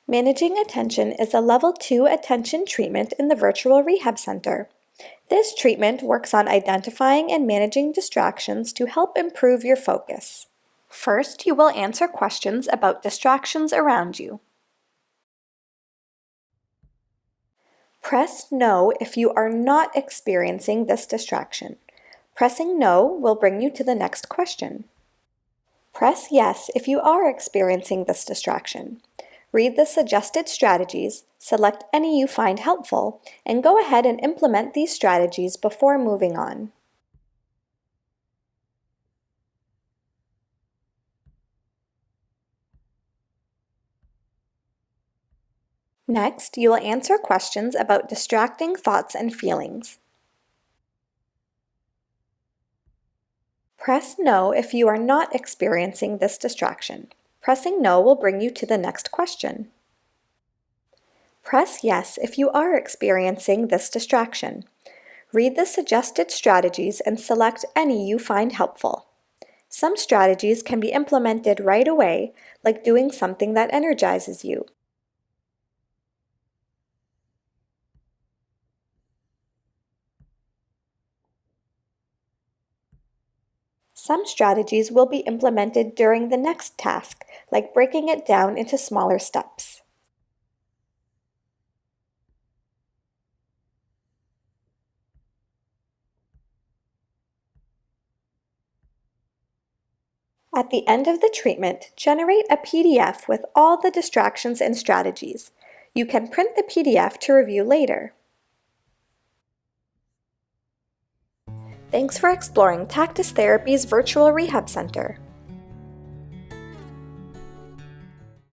Managing attention is a Level 2 attention treatment in the Virtual Rehab Center. This treatment works on identifying and managing distractions to help improve your focus. First, you will answer questions about distractions around you. Press No if you are not experiencing this distraction. Pressing No will bring you to the next question. Press Yes if you are experiencing this distraction. Read the suggested strategies, select any you find helpful, and go ahead and implement these strategies before moving on. Next, you will answer questions about distracting thoughts and feelings. Press No if you are not experiencing this distraction. Pressing No will bring you to the next question. Press Yes if you are experiencing this distraction. Read the suggested strategies and select any you find helpful. Some strategies can be implemented right away, like doing something that energizes you. Some strategies will be implemented during the next task, like breaking it down into smaller steps. At the end of the treatment, generate a PDF with all the distractions and strategies. You can print the PDF to review later. Thanks for exploring Tactus Therapy's Virtual Rehab Center.